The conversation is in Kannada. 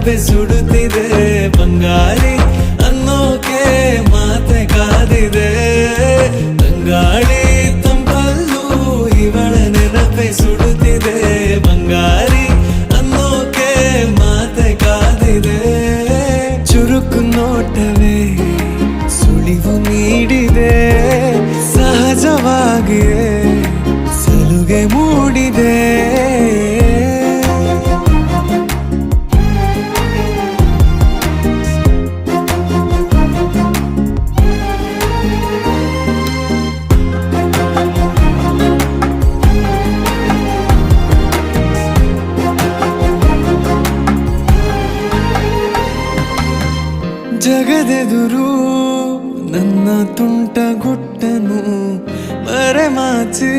ನೆನಪೆ ಸುಡುತ್ತಿದೆ ಬಂಗಾರಿ ಅನ್ನೋಕೆ ಮಾತೆ ಕಾದಿದೆ ತಂಗಾಳಿ ತಂಪಲ್ಲೂ ಇವಳ ನೆನಪೆ ಸುಡುತ್ತಿದೆ ಬಂಗಾರಿ ಅನ್ನೋಕೆ ಮಾತೆ ಕಾದಿದೆ ಚುರುಕು ನೋಟವೇ ಸುಳಿವು ನೀಡಿದೆ ಸಹಜವಾಗಿಯೇ ಸಲುಗೆ ಮೂಡಿದೆ ಜಗದೆದುರು ನನ್ನ ತುಂಟ ಗುಟ್ಟನು ಮರೆಮಾಚಿ